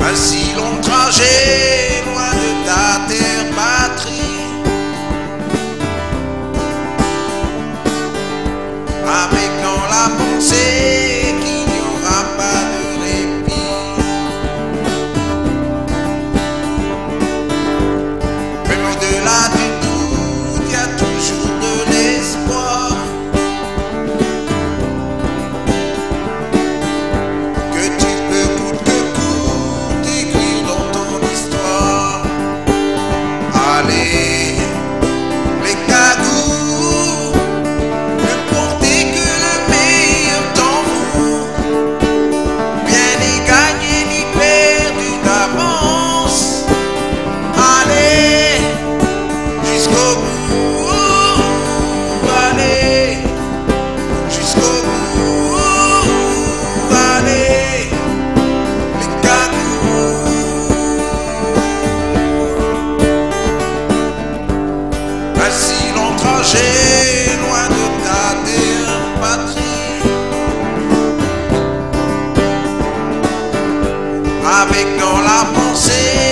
Un si long trajet loin de ta terre patrie, avec dans la pensée qu'il n'y aura pas de répit. Mais au-delà du doute, il y a toujours de l'espoir. Que tu peux coûte que coûte écrire dans ton histoire. Allez, les cagous, ne portez que le meilleur dans vous. Bien ni gagné ni perdu d'avance. Allez, jusqu'au bout. Allez, jusqu'au bout. Allez, les cagous. Un si long trajet loin de ta terre patrie, avec dans la pensée